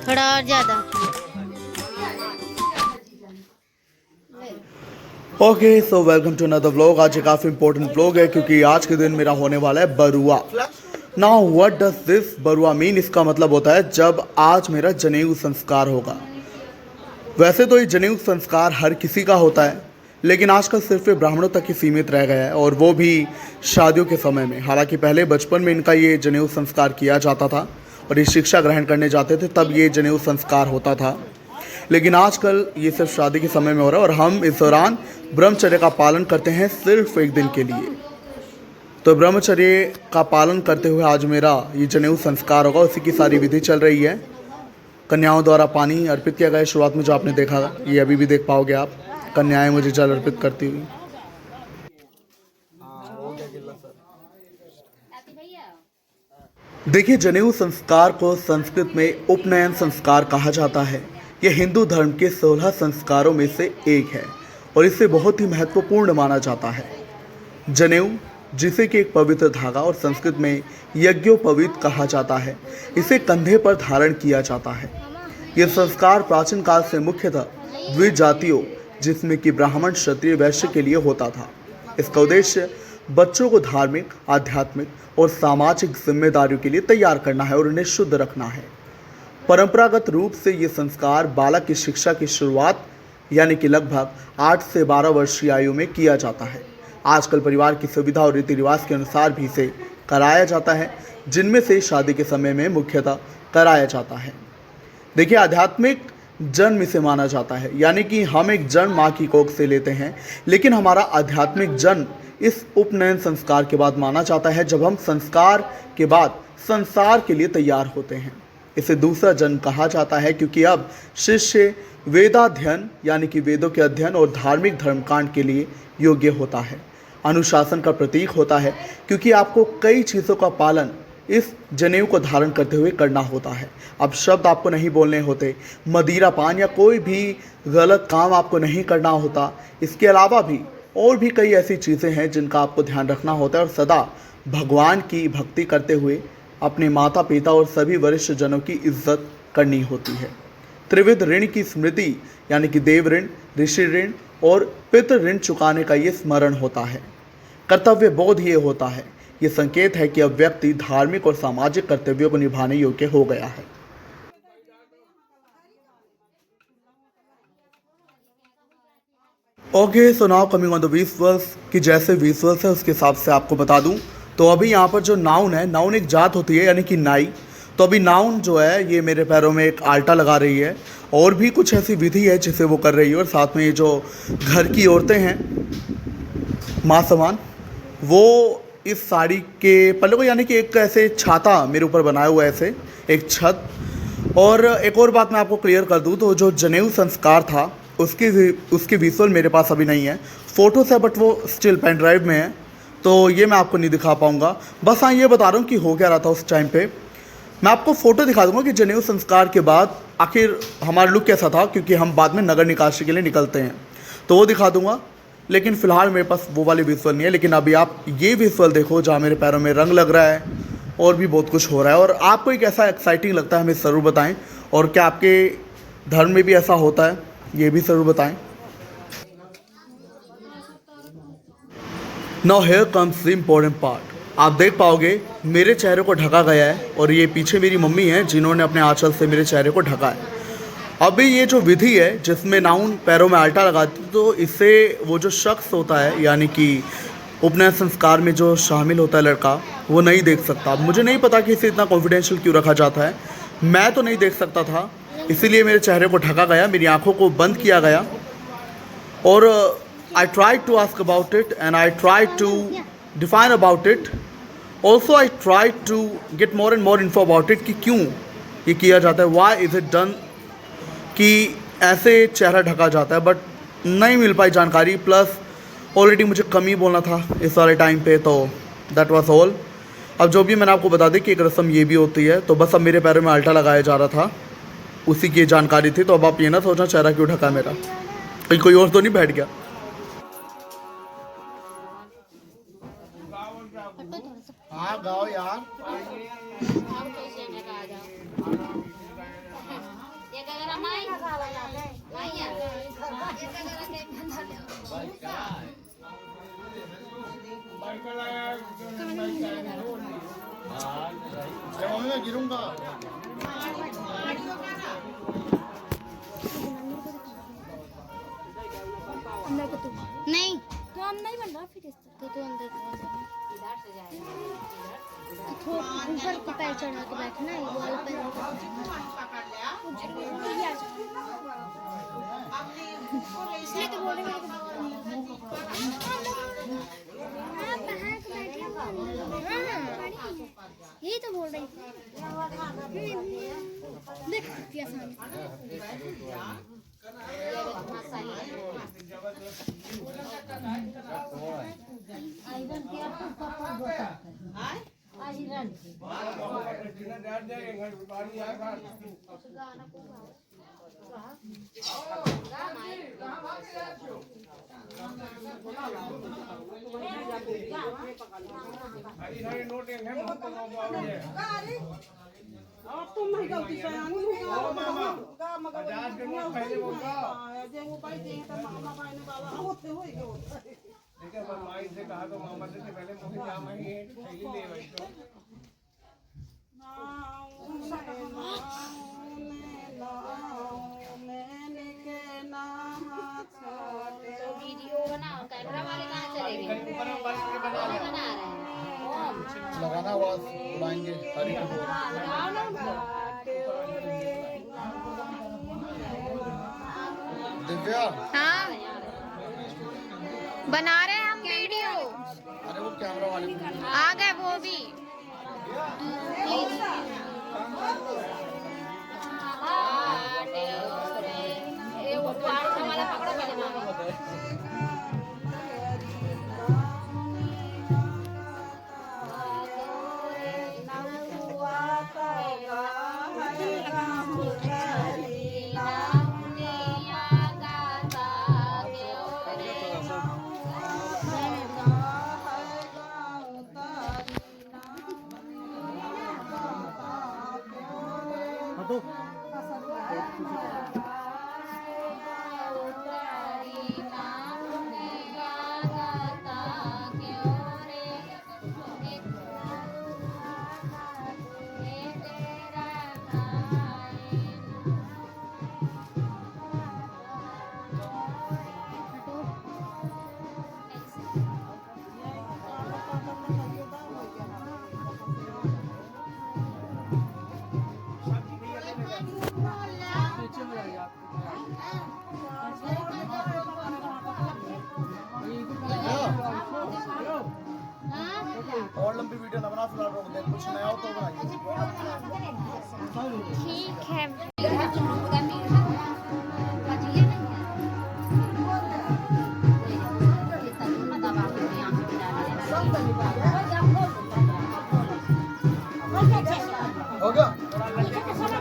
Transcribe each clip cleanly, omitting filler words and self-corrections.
थोड़ा और ज़्यादा। Okay so welcome to another vlog. आज ये काफ़ी इंपॉर्टेंट व्लॉग है क्योंकि आज के दिन मेरा होने वाला है Barua. Now what does this Barua mean? इसका मतलब होता है जब आज मेरा जनेऊ संस्कार होगा। वैसे तो ये जनेऊ संस्कार हर किसी का होता है, लेकिन आजकल सिर्फ ये ब्राह्मणों तक ही सीमित रह गया है, और वो भी शादियों के समय में। हालांकि पहले बचपन में इनका ये जनेऊ संस्कार किया जाता था और ये शिक्षा ग्रहण करने जाते थे तब ये जनेऊ संस्कार होता था, लेकिन आजकल ये सिर्फ शादी के समय में हो रहा है। और हम इस दौरान ब्रह्मचर्य का पालन करते हैं सिर्फ एक दिन के लिए। तो ब्रह्मचर्य का पालन करते हुए आज मेरा ये जनेऊ संस्कार होगा। उसी की सारी विधि चल रही है। कन्याओं द्वारा पानी अर्पित किया गया। शुरुआत में जो आपने देखा, ये अभी भी देख पाओगे आप, कन्याएं मुझे जल अर्पित करती हुई। देखिए, जनेऊ संस्कार को संस्कृत में उपनयन संस्कार कहा जाता है। यह हिंदू धर्म के 16 संस्कारों में से एक है और इसे बहुत ही महत्वपूर्ण माना जाता है। जनेऊ, जिसे कि एक पवित्र धागा और संस्कृत में यज्ञोपवीत कहा जाता है, इसे कंधे पर धारण किया जाता है। यह संस्कार प्राचीन काल से मुख्यतः द्विजातियों, जिसमें कि ब्राह्मण, क्षत्रिय, वैश्य के लिए होता था। इसका उद्देश्य बच्चों को धार्मिक, आध्यात्मिक और सामाजिक जिम्मेदारियों के लिए तैयार करना है और उन्हें शुद्ध रखना है। परंपरागत रूप से ये संस्कार बालक की शिक्षा की शुरुआत यानी कि लगभग 8 से 12 वर्ष की आयु में किया जाता है। आजकल परिवार की सुविधा और रीति रिवाज के अनुसार भी इसे कराया जाता है, जिनमें से शादी के समय में मुख्यतः कराया जाता है। देखिए, आध्यात्मिक जन्म इसे माना जाता है, यानी कि हम एक जन्म माँ की कोख से लेते हैं, लेकिन हमारा आध्यात्मिक जन्म इस उपनयन संस्कार के बाद माना जाता है, जब हम संस्कार के बाद संसार के लिए तैयार होते हैं। इसे दूसरा जन्म कहा जाता है क्योंकि अब शिष्य वेदाध्ययन यानी कि वेदों के अध्ययन और धार्मिक धर्मकांड के लिए योग्य होता है। अनुशासन का प्रतीक होता है क्योंकि आपको कई चीज़ों का पालन इस जनेऊ को धारण करते हुए करना होता है। अब शब्द आपको नहीं बोलने होते, मदिरा पान या कोई भी गलत काम आपको नहीं करना होता। इसके अलावा भी और भी कई ऐसी चीज़ें हैं जिनका आपको ध्यान रखना होता है और सदा भगवान की भक्ति करते हुए अपने माता पिता और सभी वरिष्ठ जनों की इज्जत करनी होती है। त्रिविध ऋण की स्मृति यानी कि देव ऋण, ऋषि ऋण और पितृ ऋण चुकाने का ये स्मरण होता है। कर्तव्य बोध ये होता है। ये संकेत है कि अब व्यक्ति धार्मिक और सामाजिक कर्तव्यों को निभाने योग्य हो गया है। Okay, so now coming on the visuals कि जैसे विजुअल्स है उसके हिसाब से आपको बता दूं तो अभी यहाँ पर जो नाउन है, नाउन एक जात होती है यानी कि नाई। तो अभी नाउन जो है ये मेरे पैरों में एक आल्टा लगा रही है और भी कुछ ऐसी विधि है जिसे वो कर रही है। और साथ में ये जो घर की औरतें हैं माँ समान, वो इस साड़ी के पल्ले को यानी कि एक ऐसे छाता मेरे ऊपर बनाया हुआ है, ऐसे एक छत। और एक और बात मैं आपको क्लियर कर दूं तो जो जनेऊ संस्कार था उसकी विजुअल मेरे पास अभी नहीं है, फ़ोटोज़ है बट वो स्टिल पेन ड्राइव में है, तो ये मैं आपको नहीं दिखा पाऊँगा। बस हाँ, ये बता रहा हूँ कि हो क्या रहा था उस टाइम पे। मैं आपको फ़ोटो दिखा दूँगा कि जनेऊ संस्कार के बाद आखिर हमारा लुक कैसा था, क्योंकि हम बाद में नगर निकासी के लिए निकलते हैं, तो वो दिखा दूँगा। लेकिन फ़िलहाल मेरे पास वो वाली विजुअल नहीं है। लेकिन अभी आप ये विजुअल देखो जहाँ मेरे पैरों में रंग लग रहा है और भी बहुत कुछ हो रहा है। और आपको एक ऐसा एक्साइटिंग लगता है हमें ज़रूर बताएं, और क्या आपके धर्म में भी ऐसा होता है ये भी ज़रूर बताएं। Now here comes the important part. आप देख पाओगे मेरे चेहरे को ढका गया है और ये पीछे मेरी मम्मी है जिन्होंने अपने आंचल से मेरे चेहरे को ढका है। अभी ये जो विधि है जिसमें नाउन पैरों में आल्टा लगाती, तो इससे वो जो शख्स होता है यानी कि उपनयन संस्कार में जो शामिल होता है लड़का, वो नहीं देख सकता। अब मुझे नहीं पता कि इसे इतना कॉन्फिडेंशियल क्यों रखा जाता है, मैं तो नहीं देख सकता था, इसीलिए मेरे चेहरे को ढका गया, मेरी आंखों को बंद किया गया। और I tried to ask about it and I tried to define about it. Also I tried to get more and more info about it कि क्यों ये किया जाता है, why is it done, कि ऐसे चेहरा ढका जाता है, बट नहीं मिल पाई जानकारी। प्लस ऑलरेडी मुझे कम ही बोलना था इस वाले टाइम पे, तो दैट वाज ऑल। अब जो भी मैंने आपको बता दी कि एक रस्म ये भी होती है, तो बस अब मेरे पैरों में आल्टा लगाया जा रहा था, उसी की जानकारी थी। तो अब आप ये ना सोचना चेहरा क्यों ढका मेरा, कहीं कोई और तो नहीं बैठ गया। हटो थोड़ा सा। हाँ गाओ यार। और कोई सेंटर का आ जाओ। ये कगरा माई माई है। ये कगरा के बंदा ले। मैं गिरूंगा। नहीं तो हम नहीं बन रहा फिर इस तरह तो अंदर इधर से जाएगा तो ऊपर को पैर चढ़ा के बैठना है वो वाला पैर इसलिए तो बोल रहे यही तो बोल रही देख किया सामने तुम नहीं गलती से आनी मगर के नोट पहले बोलता जे वो भाई दे तो मामा भाई ने बाबा होते होई गयो देखा पर माई से कहा तो मामा से पहले मुझे क्या मैं ये थैली ले भाई तो मैंने के नाम तो वीडियो बनाओ कैमरा वाले कहाँ चलेंगे बना रहे हैं लगाना आवाज उड़ाएंगे हरी को। दिव्या हाँ बना रहे हैं हम वीडियो। अरे वो कैमरा वाले आ गए वो भी। वो वाला पकड़ो पहले मामा और लंबी वीडियो ना बना फिलहाल रोक दे कुछ नया हो तो बनाइए। ठीक है हो गया मम्मी के साथ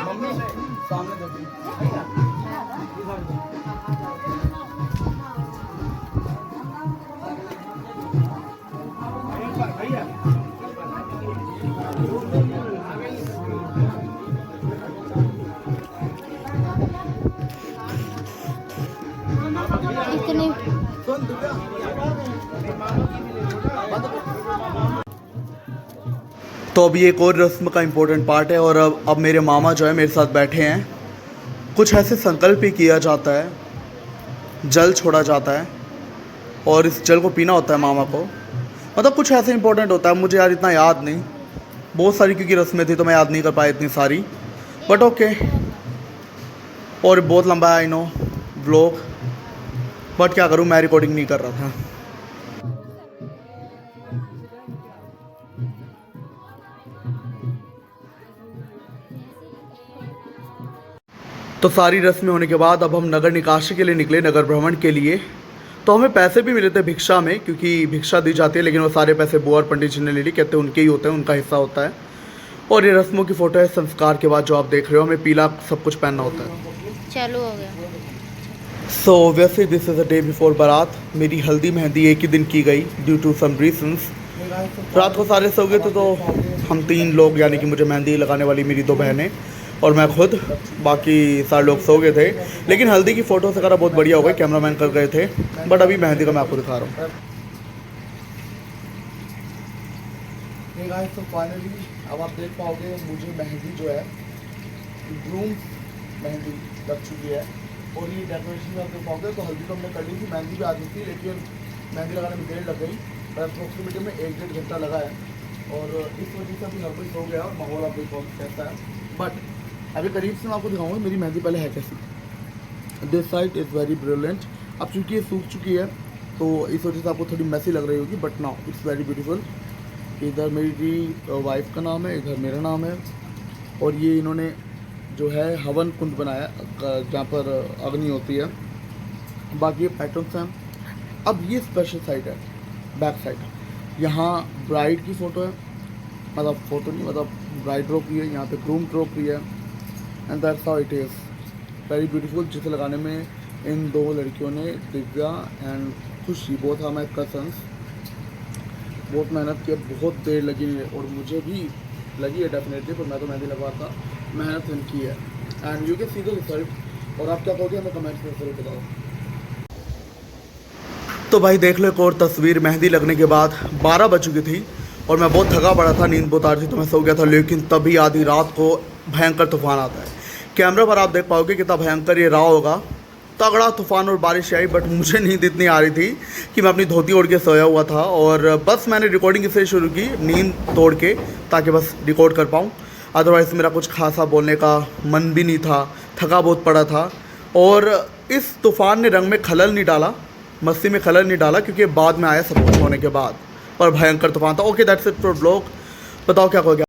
मम्मी सामने देखो। इतने तो अब ये एक और रस्म का इम्पोर्टेंट पार्ट है और अब मेरे मामा जो है मेरे साथ बैठे हैं। कुछ ऐसे संकल्प ही किया जाता है, जल छोड़ा जाता है और इस जल को पीना होता है मामा को। मतलब कुछ ऐसे इम्पोर्टेंट होता है, मुझे यार इतना याद नहीं, बहुत सारी क्योंकि रस्में थी तो मैं याद नहीं कर पाया इतनी सारी, बट ओके। और बहुत लंबा है आई नो व्लॉग, बट क्या करूँ मैं रिकॉर्डिंग नहीं कर रहा था। तो सारी रस्में होने के बाद अब हम नगर निकासी के लिए निकले, नगर भ्रमण के लिए। तो हमें पैसे भी मिले थे भिक्षा में, क्योंकि भिक्षा दी जाती है, लेकिन वो सारे पैसे बुआ और पंडित जी ने ले ली। कहते हैं उनके ही होते हैं, उनका हिस्सा होता है। और ये रस्मों की फ़ोटो है संस्कार के बाद जो आप देख रहे हो। हमें पीला सब कुछ पहनना होता है। चालू हो गया। So obviously this is a day before बारात। मेरी हल्दी मेहंदी एक ही दिन की गई ड्यू टू सम रीजंस। रात को सारे सो गए थे, तो हम 3 लोग, यानी कि मुझे मेहंदी लगाने वाली मेरी 2 बहनें और मैं खुद, बाकी सारे लोग सो गए थे। लेकिन हल्दी की फ़ोटोज़ वगैरह बहुत बढ़िया हो गई, कैमरामैन कर गए थे। बट अभी मेहंदी का मैं आपको दिखा रहा हूँ। तो फाइनली अब आप देख पाओगे मुझे मेहंदी जो है ग्रूम मेहंदी लग चुकी है। और ये डेकोरेशन में आप देख पाओगे, तो हल्दी तो हमने कर ली थी, मेहंदी भी आ गई थी, लेकिन मेहंदी लगाने में देर लग गई। अप्रोक्सीमेटली में 1-1.5 घंटा लगा है। और इस वजह से अभी हर कोई सो गया और माहौल आप देख पाओगे कैसा है। बट अभी करीब से मैं आपको दिखाऊंगा मेरी मेहंदी पहले है कैसी। This side is very brilliant. अब चूँकि ये सूख चुकी है, तो इस वजह से आपको थोड़ी मैसी लग रही होगी, but now it's very beautiful. इधर मेरी वाइफ का नाम है, इधर मेरा नाम है। और ये इन्होंने जो है हवन कुंड बनाया, जहाँ पर अग्नि होती है। बाकी ये पैटर्न्स हैं। अब ये स्पेशल साइड है, बैक साइड। यहाँ ब्राइड की फ़ोटो है, मतलब फ़ोटो नहीं, मतलब ब्राइड ड्रॉप की है, यहाँ पे ग्रूम ड्रॉप की है। And that's how it is very beautiful. जिसे लगाने में इन 2 लड़कियों ने, दिव्या एंड खुशी, बोथ आर माई कजन्स, बहुत मेहनत की, बहुत देर लगी है। और मुझे भी लगी है डेफिनेटली, पर मैं तो मेहंदी लगवाता, मेहनत इनकी है। And you can see the result. और आप क्या कहोगे हमें कमेंट्स में ज़रूर बताओ। तो भाई देख लो एक और तस्वीर। मेहंदी लगने के बाद 12 बज चुकी थी और मैं बहुत थका पड़ा था, नींद बहुत आ रही थी, तो मैं सो गया था। लेकिन तभी आधी रात को भयंकर तूफान आता है। कैमरा पर आप देख पाओगे कितना भयंकर ये रहा होगा। तगड़ा तूफान और बारिश आई, बट मुझे नींद इतनी आ रही थी कि मैं अपनी धोती ओढ़ के सोया हुआ था। और बस मैंने रिकॉर्डिंग इससे शुरू की, नींद तोड़ के, ताकि बस रिकॉर्ड कर पाऊँ। अदरवाइज़ मेरा कुछ खासा बोलने का मन भी नहीं था, थका बहुत पड़ा था। और इस तूफ़ान ने रंग में खलल नहीं डाला, मस्ती में खलल नहीं डाला, क्योंकि बाद में आया सब कुछ होने के बाद। पर भयंकर तूफान था। Okay that's it for blog. बताओ क्या कहोगे।